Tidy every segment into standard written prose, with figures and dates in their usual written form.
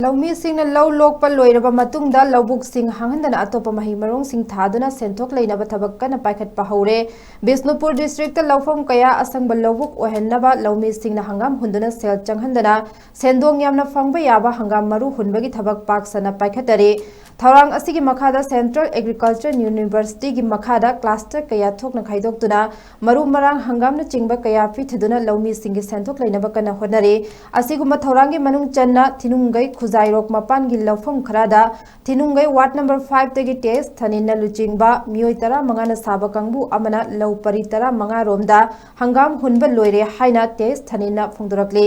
Laumi sing na low lok pa loiraba matungda lawbuk sing hanghandana atopa mahi marong sing thaduna senthok leinaba thabak kana paikhat pa hore Bisnupur district ta lawfam kaya asangba lawbuk ohennaba laumi sing na hangam hunduna sel changhandana sendong yamna fangba yaba hangam maru hunbagi thabak pak sana paikhatare Thaurang asigi makhada Central Agriculture University gi makhada cluster kaya thokna khaidokduna maru marang hangamna chingba kaya pithaduna laumi singi senthok leinaba kana honare asiguma thaurangi manung channa thinungai Zairok mapan gi lawfam kharada thinungai ward number 5 tagi test thanina luchingba mioi tara mangana saba kangbu amana law pari tara manga romda hangam hunba loire haina test thanina phongdorakle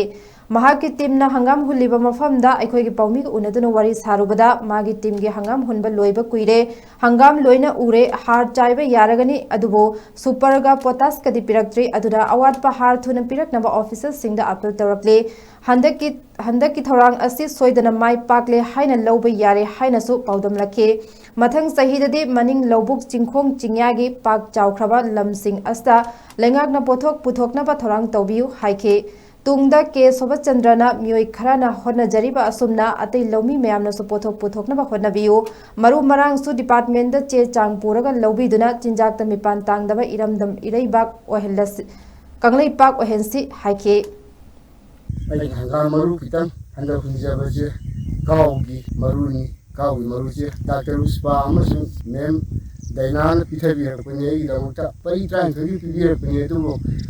mahaki team na hangam huliba mafamda aikoi gi paumi unaduna wari sarubada magi team gi hangam hunba loiba kuire hangam loina ure har chaiba yaragani adubo super ga potas kadi piraktre aduda award pa har thuna piraknaba officers singda appeal tawrakle handaki thorang asi soidana mai pakle haina loba yare haina su paudam lakhe mathang sahidade maning lobuk chingkhong chingyagi pak chawkhraba lamsing asta lengakna pothok puthokna ba thorang tawbiu haike tungda ke Sobachandrana mioi kharana honna jariba asumna atei lomi mayamna su pothok puthokna ba honna biu maru marang su department da che chang puraga lobi duna chinjak ta mipan tangdaba iramdam ireibak ohellas kanglei pak ohensi haike ai hangam maru kitang handa hunjaba je kawgi maruni kawi maruje Dr. Uspa amasung mem Dainana pithabi rakpane gi damuta pari tran thagi pili rakpane tu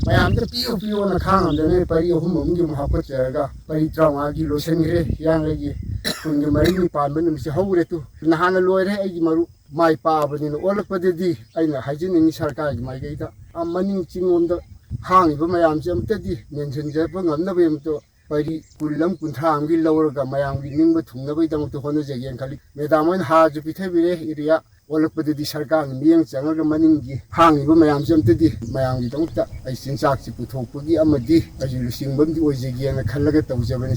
mayam da piyo na khang amdane pari ohum gi mahapat jaga pari trawa gi losen re yang lagi kungi mari ni pan ban mi hawre tu nahana loire ai gi maru mai pa bani no olak padedi aina hajin ni sarkar gi mai gaita amani chingom da hang ba mayam jam tadi mention je pa ngamna bem to pari kulam kuntham gi lawra mayam gi ning ba thungna bai dang to hono je gen khali medamon ha ju pithabi re iriya olakpadadi sarkar miyang changaga maningi hangiba mayam jamtadi mayam gi dongta ai sinchak si puthokpagi amadi ai lusingbam di ojegiana khallaga tawjabani